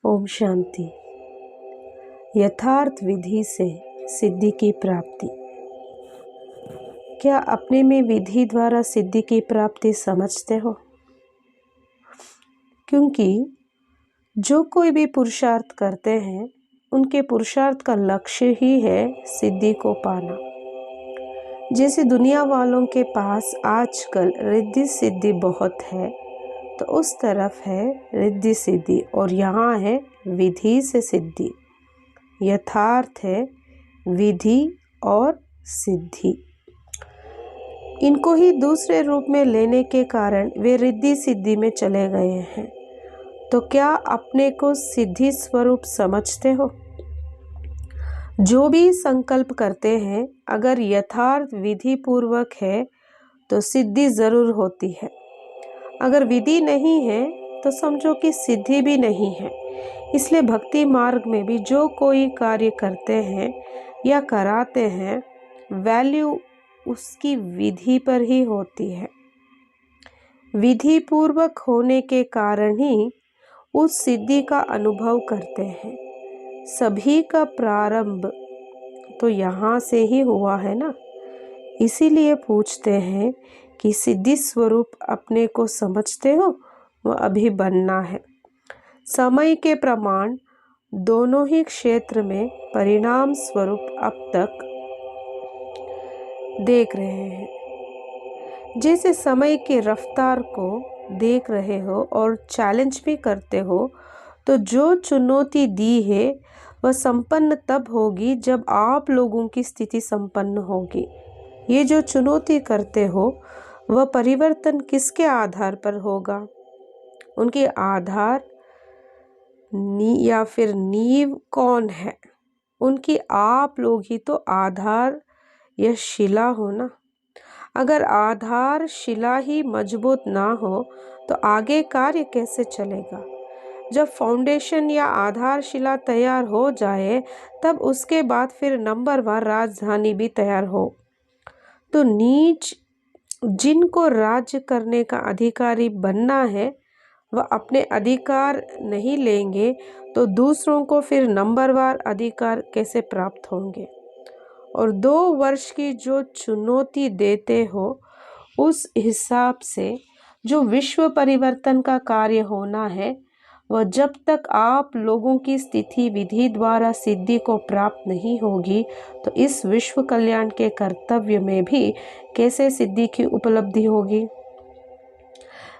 ओम शांति। यथार्थ विधि से सिद्धि की प्राप्ति। क्या अपने में विधि द्वारा सिद्धि की प्राप्ति समझते हो? क्योंकि जो कोई भी पुरुषार्थ करते हैं उनके पुरुषार्थ का लक्ष्य ही है सिद्धि को पाना। जैसे दुनिया वालों के पास आजकल रिद्धि सिद्धि बहुत है, तो उस तरफ है रिद्धि सिद्धि और यहाँ है विधि से सिद्धि। यथार्थ है विधि और सिद्धि। इनको ही दूसरे रूप में लेने के कारण वे रिद्धि सिद्धि में चले गए हैं। तो क्या अपने को सिद्धि स्वरूप समझते हो? जो भी संकल्प करते हैं अगर यथार्थ विधि पूर्वक है तो सिद्धि जरूर होती है। अगर विधि नहीं है तो समझो कि सिद्धि भी नहीं है। इसलिए भक्ति मार्ग में भी जो कोई कार्य करते हैं या कराते हैं, वैल्यू उसकी विधि पर ही होती है। विधि पूर्वक होने के कारण ही उस सिद्धि का अनुभव करते हैं। सभी का प्रारंभ तो यहाँ से ही हुआ है ना। इसीलिए पूछते हैं कि सिद्धि स्वरूप अपने को समझते हो? वह अभी बनना है। समय के प्रमाण दोनों ही क्षेत्र में परिणाम स्वरूप अब तक देख रहे हैं। जैसे समय की रफ्तार को देख रहे हो और चैलेंज भी करते हो, तो जो चुनौती दी है वह संपन्न तब होगी जब आप लोगों की स्थिति संपन्न होगी। ये जो चुनौती करते हो वह परिवर्तन किसके आधार पर होगा? उनके आधार या फिर नींव कौन है? उनकी आप लोग ही तो आधार या शिला हो ना। अगर आधार शिला ही मजबूत ना हो तो आगे कार्य कैसे चलेगा? जब फाउंडेशन या आधार शिला तैयार हो जाए तब उसके बाद फिर नंबरवार राजधानी भी तैयार हो। तो नीच जिनको राज्य करने का अधिकारी बनना है वह अपने अधिकार नहीं लेंगे तो दूसरों को फिर नंबरवार अधिकार कैसे प्राप्त होंगे? और 2 वर्ष की जो चुनौती देते हो उस हिसाब से जो विश्व परिवर्तन का कार्य होना है, वह जब तक आप लोगों की स्थिति विधि द्वारा सिद्धि को प्राप्त नहीं होगी तो इस विश्व कल्याण के कर्तव्य में भी कैसे सिद्धि की उपलब्धि होगी?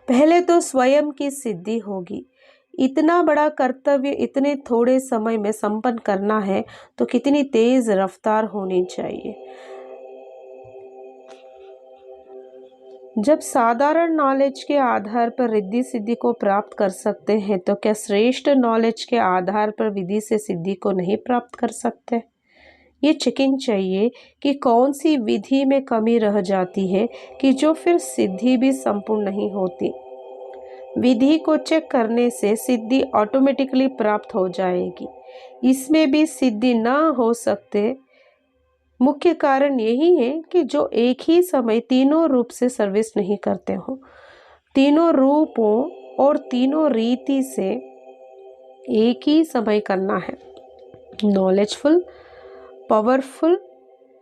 पहले तो स्वयं की सिद्धि होगी। इतना बड़ा कर्तव्य इतने थोड़े समय में संपन्न करना है तो कितनी तेज रफ्तार होनी चाहिए। जब साधारण नॉलेज के आधार पर रिद्धि सिद्धि को प्राप्त कर सकते हैं तो क्या श्रेष्ठ नॉलेज के आधार पर विधि से सिद्धि को नहीं प्राप्त कर सकते? ये चेकिंग चाहिए कि कौन सी विधि में कमी रह जाती है कि जो फिर सिद्धि भी संपूर्ण नहीं होती। विधि को चेक करने से सिद्धि ऑटोमेटिकली प्राप्त हो जाएगी। इसमें भी सिद्धि ना हो सकते मुख्य कारण यही है कि जो एक ही समय तीनों रूप से सर्विस नहीं करते हो। तीनों रूपों और तीनों रीति से एक ही समय करना है। नॉलेजफुल, पावरफुल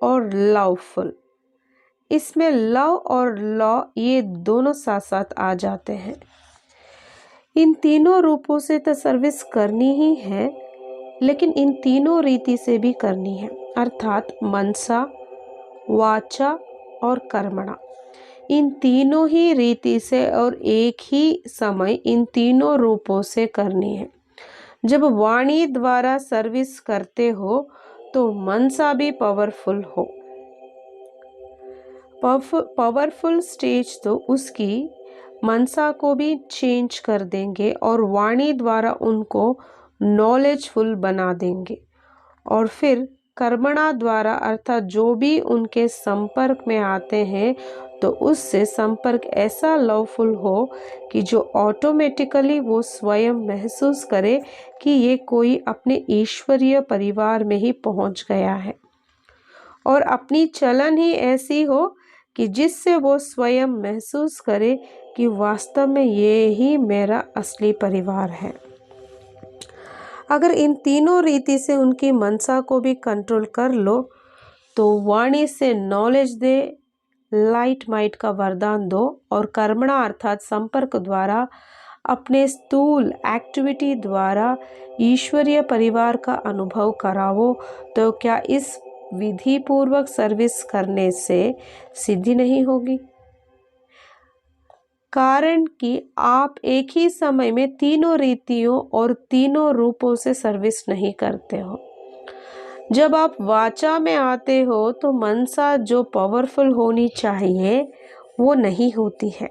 और लवफुल। इसमें लव और लॉ ये दोनों साथ साथ आ जाते हैं। इन तीनों रूपों से तो सर्विस करनी ही है, लेकिन इन तीनों रीति से भी करनी है, अर्थात मनसा, वाचा और कर्मणा। इन तीनों ही रीति से और एक ही समय इन तीनों रूपों से करनी है। जब वाणी द्वारा सर्विस करते हो तो मनसा भी पावरफुल हो। पावरफुल स्टेज तो उसकी मनसा को भी चेंज कर देंगे और वाणी द्वारा उनको नॉलेजफुल बना देंगे। और फिर कर्मणा द्वारा अर्थात जो भी उनके संपर्क में आते हैं तो उससे संपर्क ऐसा लवफुल हो कि जो ऑटोमेटिकली वो स्वयं महसूस करे कि ये कोई अपने ईश्वरीय परिवार में ही पहुंच गया है और अपनी चलन ही ऐसी हो कि जिससे वो स्वयं महसूस करे कि वास्तव में ये ही मेरा असली परिवार है। अगर इन तीनों रीति से उनकी मनसा को भी कंट्रोल कर लो तो वाणी से नॉलेज दे, लाइट माइट का वरदान दो और कर्मणा अर्थात संपर्क द्वारा अपने स्थूल एक्टिविटी द्वारा ईश्वरीय परिवार का अनुभव करावो, तो क्या इस विधि पूर्वक सर्विस करने से सिद्धि नहीं होगी? कारण कि आप एक ही समय में तीनों रीतियों और तीनों रूपों से सर्विस नहीं करते हो। जब आप वाचा में आते हो तो मनसा जो पावरफुल होनी चाहिए वो नहीं होती है,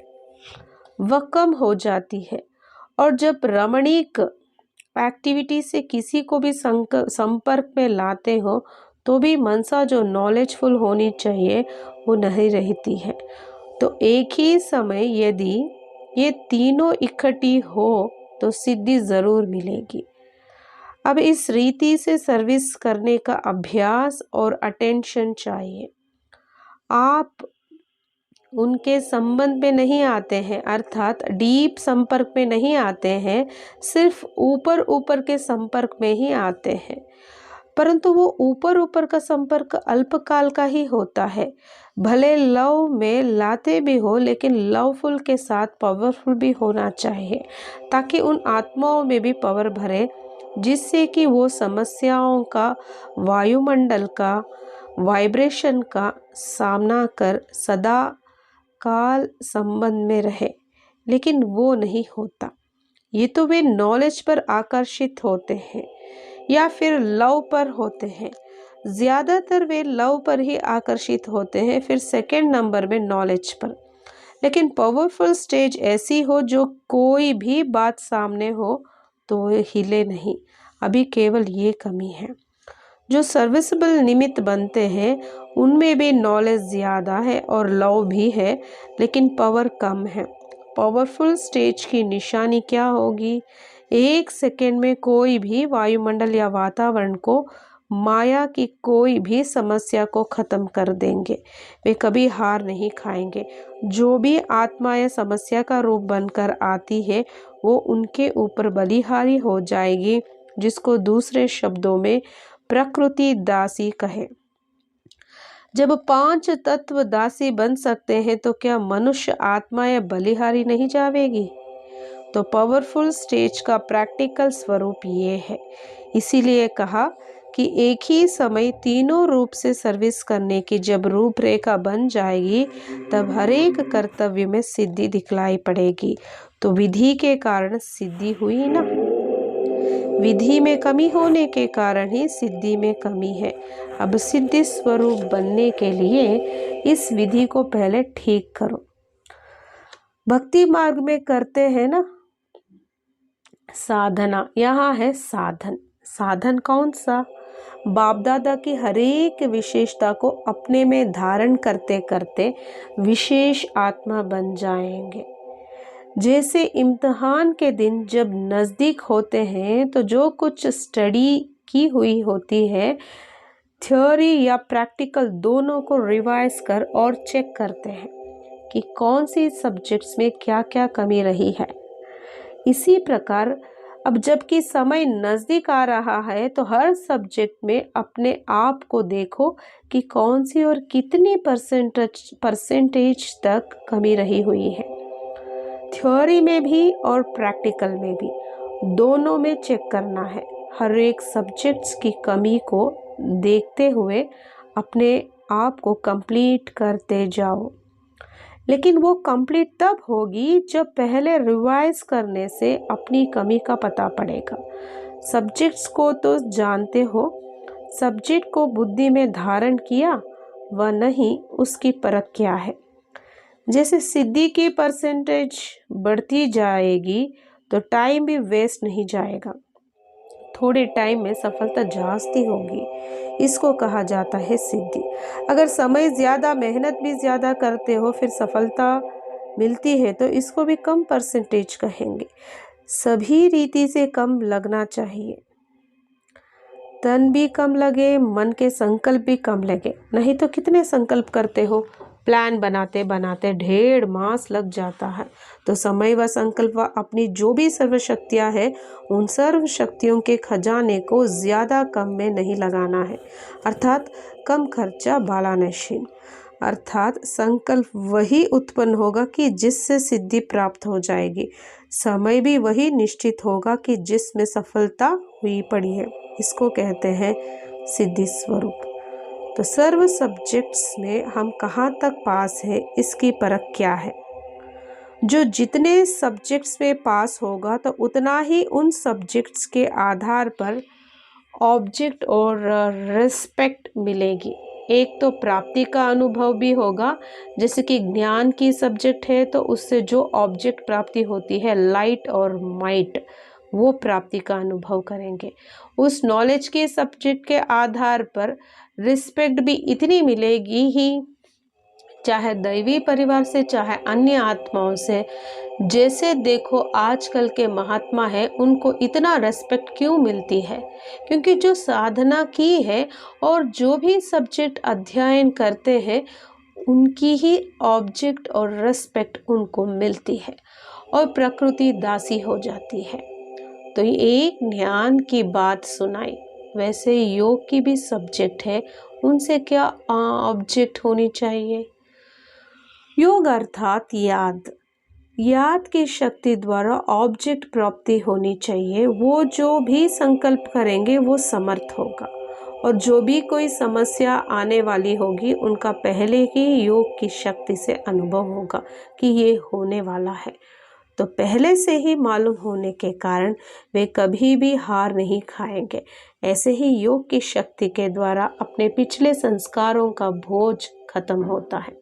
वह कम हो जाती है। और जब रमणीक एक्टिविटी से किसी को भी संपर्क में लाते हो तो भी मनसा जो नॉलेजफुल होनी चाहिए वो नहीं रहती है। तो एक ही समय यदि ये तीनों इकट्ठी हो तो सिद्धि ज़रूर मिलेगी। अब इस रीति से सर्विस करने का अभ्यास और अटेंशन चाहिए। आप उनके संबंध में नहीं आते हैं, अर्थात डीप संपर्क में नहीं आते हैं, सिर्फ ऊपर ऊपर के संपर्क में ही आते हैं। परंतु वो ऊपर ऊपर का संपर्क अल्पकाल का ही होता है। भले लव में लाते भी हो लेकिन लवफुल के साथ पावरफुल भी होना चाहिए, ताकि उन आत्माओं में भी पावर भरे, जिससे कि वो समस्याओं का, वायुमंडल का, वाइब्रेशन का सामना कर सदा काल संबंध में रहे। लेकिन वो नहीं होता। ये तो वे नॉलेज पर आकर्षित होते हैं या फिर लव पर होते हैं। ज़्यादातर वे लव पर ही आकर्षित होते हैं, फिर सेकंड नंबर में नॉलेज पर। लेकिन पावरफुल स्टेज ऐसी हो जो कोई भी बात सामने हो तो वो हिले नहीं। अभी केवल ये कमी है। जो सर्विसेबल निमित्त बनते हैं उनमें भी नॉलेज ज़्यादा है और लव भी है, लेकिन पावर कम है। पावरफुल स्टेज की निशानी क्या होगी? एक सेकेंड में कोई भी वायुमंडल या वातावरण को, माया की कोई भी समस्या को ख़त्म कर देंगे। वे कभी हार नहीं खाएंगे। जो भी आत्मा या समस्या का रूप बनकर आती है वो उनके ऊपर बलिहारी हो जाएगी, जिसको दूसरे शब्दों में प्रकृति दासी कहे। जब 5 तत्व दासी बन सकते हैं तो क्या मनुष्य आत्मा या बलिहारी नहीं जावेगी? तो पावरफुल स्टेज का प्रैक्टिकल स्वरूप ये है। इसीलिए कहा कि एक ही समय तीनों रूप से सर्विस करने की जब रूपरेखा बन जाएगी तब हर एक कर्तव्य में सिद्धि दिखलाई पड़ेगी। तो विधि के कारण सिद्धि हुई ना। विधि में कमी होने के कारण ही सिद्धि में कमी है। अब सिद्धि स्वरूप बनने के लिए इस विधि को पहले ठीक करो। भक्ति मार्ग में करते हैं ना साधना, यहाँ है साधन। साधन कौन सा? बाप दादा की हर एक विशेषता को अपने में धारण करते करते विशेष आत्मा बन जाएंगे। जैसे इम्तिहान के दिन जब नज़दीक होते हैं तो जो कुछ स्टडी की हुई होती है, थ्योरी या प्रैक्टिकल दोनों को रिवाइज कर और चेक करते हैं कि कौन सी सब्जेक्ट्स में क्या क्या कमी रही है। इसी प्रकार अब जबकि समय नज़दीक आ रहा है तो हर सब्जेक्ट में अपने आप को देखो कि कौन सी और कितनी परसेंटेज तक कमी रही हुई है। थ्योरी में भी और प्रैक्टिकल में भी, दोनों में चेक करना है। हर एक सब्जेक्ट्स की कमी को देखते हुए अपने आप को कंप्लीट करते जाओ। लेकिन वो कंप्लीट तब होगी जब पहले रिवाइज करने से अपनी कमी का पता पड़ेगा। सब्जेक्ट्स को तो जानते हो, सब्जेक्ट को बुद्धि में धारण किया व नहीं, उसकी परख क्या है। जैसे सिद्धि की परसेंटेज बढ़ती जाएगी तो टाइम भी वेस्ट नहीं जाएगा, थोड़े टाइम में सफलता जास्ती होगी। इसको कहा जाता है सिद्धि। अगर समय ज़्यादा, मेहनत भी ज़्यादा करते हो फिर सफलता मिलती है तो इसको भी कम परसेंटेज कहेंगे। सभी रीति से कम लगना चाहिए। तन भी कम लगे, मन के संकल्प भी कम लगे। नहीं तो कितने संकल्प करते हो, प्लान बनाते बनाते 1.5 मास लग जाता है। तो समय व संकल्प व अपनी जो भी सर्वशक्तियाँ हैं उन सर्व शक्तियों के खजाने को ज़्यादा कम में नहीं लगाना है, अर्थात कम खर्चा बाला नशीन। अर्थात संकल्प वही उत्पन्न होगा कि जिससे सिद्धि प्राप्त हो जाएगी, समय भी वही निश्चित होगा कि जिसमें सफलता हुई पड़ी है। इसको कहते हैं सिद्धि स्वरूप। तो सर्व सब्जेक्ट्स में हम कहाँ तक पास है इसकी परख क्या है? जो जितने सब्जेक्ट्स में पास होगा तो उतना ही उन सब्जेक्ट्स के आधार पर ऑब्जेक्ट और रिस्पेक्ट मिलेगी। एक तो प्राप्ति का अनुभव भी होगा, जैसे कि ज्ञान की सब्जेक्ट है तो उससे जो ऑब्जेक्ट प्राप्ति होती है लाइट और माइट, वो प्राप्ति का अनुभव करेंगे। उस नॉलेज के सब्जेक्ट के आधार पर रिस्पेक्ट भी इतनी मिलेगी ही, चाहे दैवी परिवार से चाहे अन्य आत्माओं से। जैसे देखो आजकल के महात्मा हैं, उनको इतना रेस्पेक्ट क्यों मिलती है? क्योंकि जो साधना की है और जो भी सब्जेक्ट अध्ययन करते हैं उनकी ही ऑब्जेक्ट और रेस्पेक्ट उनको मिलती है और प्रकृति दासी हो जाती है। तो ये एक ज्ञान की बात सुनाई, वैसे योग की भी सब्जेक्ट है, उनसे क्या ऑब्जेक्ट होनी चाहिए? योग अर्थात याद की शक्ति द्वारा ऑब्जेक्ट प्राप्ति होनी चाहिए। वो जो भी संकल्प करेंगे वो समर्थ होगा, और जो भी कोई समस्या आने वाली होगी उनका पहले ही योग की शक्ति से अनुभव होगा कि ये होने वाला है। तो पहले से ही मालूम होने के कारण वे कभी भी हार नहीं खाएंगे। ऐसे ही योग की शक्ति के द्वारा अपने पिछले संस्कारों का बोझ खत्म होता है।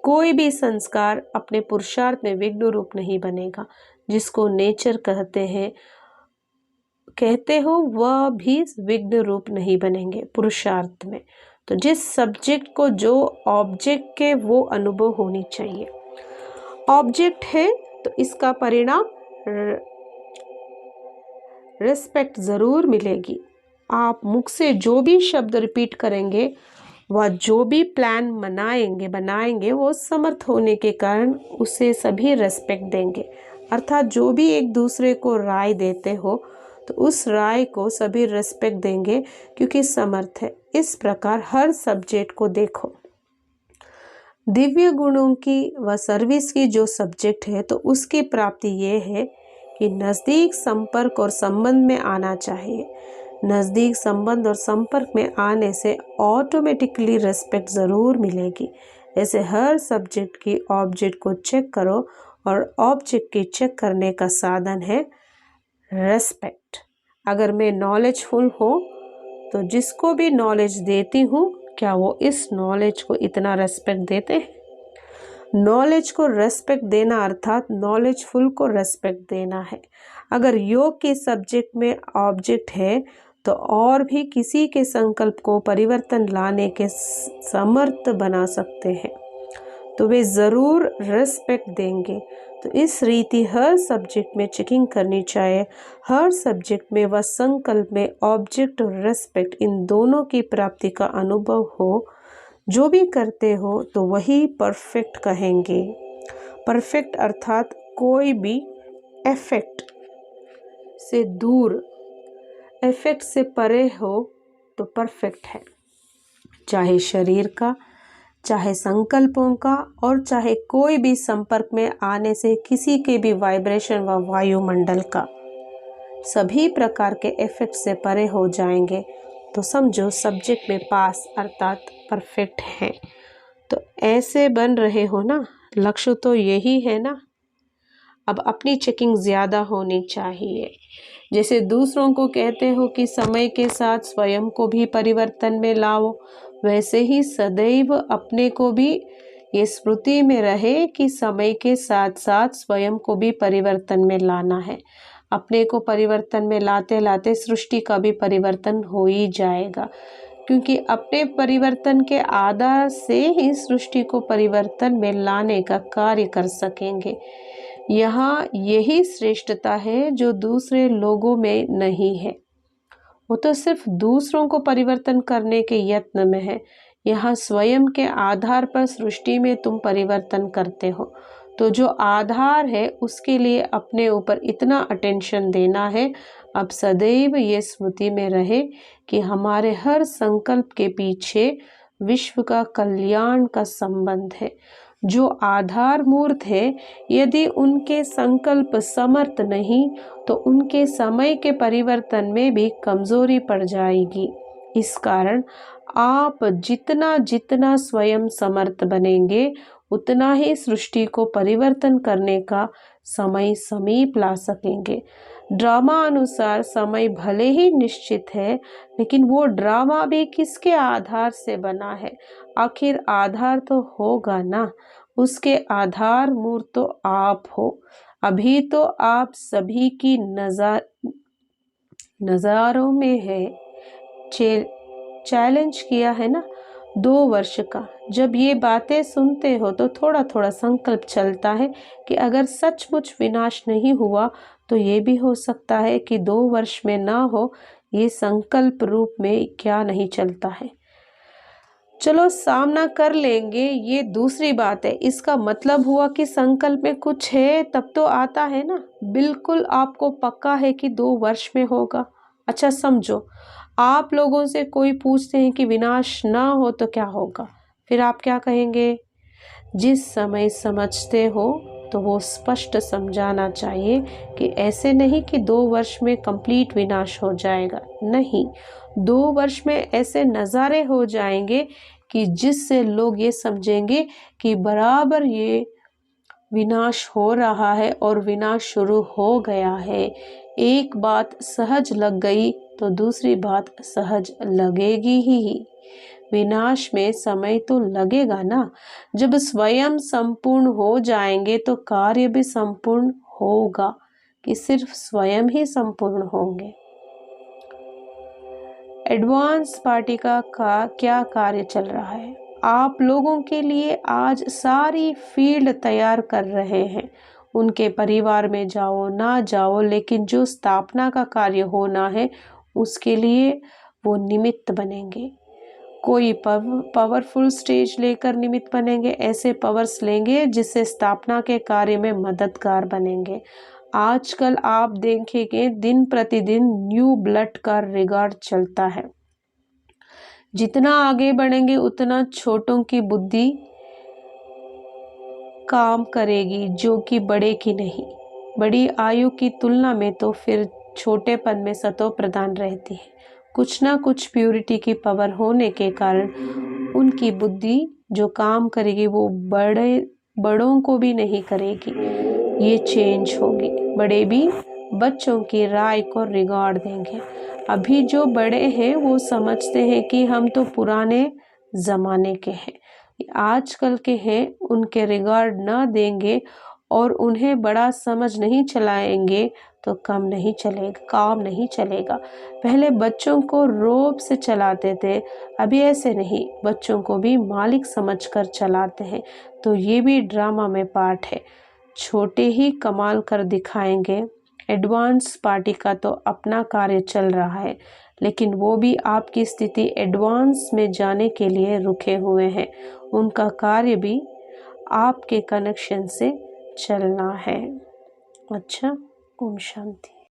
कोई भी संस्कार अपने पुरुषार्थ में विघ्न रूप नहीं बनेगा। जिसको नेचर कहते हो वह भी विघ्न रूप नहीं बनेंगे पुरुषार्थ में। तो जिस सब्जेक्ट को जो ऑब्जेक्ट के वो अनुभव होनी चाहिए। ऑब्जेक्ट है तो इसका परिणाम रिस्पेक्ट जरूर मिलेगी। आप मुख से जो भी शब्द रिपीट करेंगे वह जो भी प्लान बनाएंगे वो समर्थ होने के कारण उसे सभी रेस्पेक्ट देंगे। अर्थात जो भी एक दूसरे को राय देते हो तो उस राय को सभी रेस्पेक्ट देंगे क्योंकि समर्थ है। इस प्रकार हर सब्जेक्ट को देखो। दिव्य गुणों की व सर्विस की जो सब्जेक्ट है तो उसकी प्राप्ति ये है कि नज़दीक संपर्क और संबंध में आना चाहिए। नज़दीक संबंध और संपर्क में आने से ऑटोमेटिकली रेस्पेक्ट ज़रूर मिलेगी। ऐसे हर सब्जेक्ट की ऑब्जेक्ट को चेक करो, और ऑब्जेक्ट की चेक करने का साधन है रेस्पेक्ट। अगर मैं नॉलेजफुल हो तो जिसको भी नॉलेज देती हूँ क्या वो इस नॉलेज को इतना रेस्पेक्ट देते हैं? नॉलेज को रेस्पेक्ट देना अर्थात नॉलेजफुल को रेस्पेक्ट देना है। अगर योग के सब्जेक्ट में ऑब्जेक्ट है तो और भी किसी के संकल्प को परिवर्तन लाने के समर्थ बना सकते हैं तो वे ज़रूर रेस्पेक्ट देंगे। तो इस रीति हर सब्जेक्ट में चेकिंग करनी चाहिए। हर सब्जेक्ट में व संकल्प में ऑब्जेक्ट और रेस्पेक्ट इन दोनों की प्राप्ति का अनुभव हो। जो भी करते हो तो वही परफेक्ट कहेंगे। परफेक्ट अर्थात कोई भी इफेक्ट से दूर, इफेक्ट से परे हो तो परफेक्ट है। चाहे शरीर का, चाहे संकल्पों का, और चाहे कोई भी संपर्क में आने से किसी के भी वाइब्रेशन व वायुमंडल का, सभी प्रकार के इफेक्ट से परे हो जाएंगे तो समझो सब्जेक्ट में पास अर्थात परफेक्ट है। तो ऐसे बन रहे हो ना, लक्ष्य तो यही है ना। अब अपनी चेकिंग ज़्यादा होनी चाहिए। जैसे दूसरों को कहते हो कि समय के साथ स्वयं को भी परिवर्तन में लाओ, वैसे ही सदैव अपने को भी ये स्मृति में रहे कि समय के साथ साथ स्वयं को भी परिवर्तन में लाना है। अपने को परिवर्तन में लाते लाते सृष्टि का भी परिवर्तन हो ही जाएगा, क्योंकि अपने परिवर्तन के आधार से ही सृष्टि को परिवर्तन में लाने का कार्य कर सकेंगे। यहाँ यही श्रेष्ठता है जो दूसरे लोगों में नहीं है। वो तो सिर्फ दूसरों को परिवर्तन करने के यत्न में है। यहाँ स्वयं के आधार पर सृष्टि में तुम परिवर्तन करते हो। तो जो आधार है उसके लिए अपने ऊपर इतना अटेंशन देना है। अब सदैव ये स्मृति में रहे कि हमारे हर संकल्प के पीछे विश्व का कल्याण का संबंध है। जो आधार मूर्त है, यदि उनके संकल्प समर्थ नहीं तो उनके समय के परिवर्तन में भी कमजोरी पड़ जाएगी। इस कारण आप जितना जितना स्वयं समर्थ बनेंगे उतना ही सृष्टि को परिवर्तन करने का समय समीप ला सकेंगे। ड्रामा अनुसार समय भले ही निश्चित है, लेकिन वो ड्रामा भी किसके आधार से बना है? आखिर आधार तो होगा ना। उसके आधार मूर्त तो आप हो। अभी तो आप सभी की नज़ारों में है। चैलेंज किया है ना 2 वर्ष का। जब ये बातें सुनते हो तो थोड़ा थोड़ा संकल्प चलता है कि अगर सचमुच विनाश नहीं हुआ तो ये भी हो सकता है कि 2 वर्ष में ना हो। ये संकल्प रूप में क्या नहीं चलता है। चलो सामना कर लेंगे, ये दूसरी बात है। इसका मतलब हुआ कि संकल्प में कुछ है तब तो आता है ना। बिल्कुल आपको पक्का है कि 2 वर्ष में होगा। अच्छा समझो, आप लोगों से कोई पूछते हैं कि विनाश ना हो तो क्या होगा, फिर आप क्या कहेंगे? जिस समय समझते हो तो वो स्पष्ट समझाना चाहिए कि ऐसे नहीं कि 2 वर्ष में कंप्लीट विनाश हो जाएगा। नहीं, 2 वर्ष में ऐसे नज़ारे हो जाएंगे कि जिससे लोग ये समझेंगे कि बराबर ये विनाश हो रहा है और विनाश शुरू हो गया है। एक बात सहज लग गई तो दूसरी बात सहज लगेगी ही। विनाश में समय तो लगेगा ना। जब स्वयं संपूर्ण हो जाएंगे तो कार्य भी संपूर्ण होगा कि सिर्फ स्वयं ही संपूर्ण होंगे। एडवांस पार्टिका का क्या कार्य चल रहा है? आप लोगों के लिए आज सारी फील्ड तैयार कर रहे हैं। उनके परिवार में जाओ ना जाओ, लेकिन जो स्थापना का कार्य होना है उसके लिए वो निमित्त बनेंगे। कोई पावरफुल स्टेज लेकर निमित्त बनेंगे। ऐसे पावर्स लेंगे जिससे स्थापना के कार्य में मददगार बनेंगे। आजकल आप देखेंगे दिन प्रतिदिन न्यू ब्लड का रिगार्ड चलता है। जितना आगे बढ़ेंगे उतना छोटों की बुद्धि काम करेगी, जो कि बड़े की नहीं। बड़ी आयु की तुलना में तो फिर छोटेपन में सतो प्रधान रहती है। कुछ ना कुछ प्यूरिटी की पावर होने के कारण उनकी बुद्धि जो काम करेगी वो बड़ों को भी नहीं करेगी। ये चेंज होगी। बड़े भी बच्चों की राय को रिगार्ड देंगे। अभी जो बड़े हैं वो समझते हैं कि हम तो पुराने जमाने के हैं, आजकल के हैं, उनके रिगार्ड ना देंगे और उन्हें बड़ा समझ नहीं चलाएंगे तो काम नहीं चलेगा। पहले बच्चों को रौब से चलाते थे, अभी ऐसे नहीं, बच्चों को भी मालिक समझकर चलाते हैं। तो ये भी ड्रामा में पार्ट है। छोटे ही कमाल कर दिखाएंगे। एडवांस पार्टी का तो अपना कार्य चल रहा है, लेकिन वो भी आपकी स्थिति एडवांस में जाने के लिए रुके हुए हैं। उनका कार्य भी आपके कनेक्शन से चलना है। अच्छा, ओम शांति।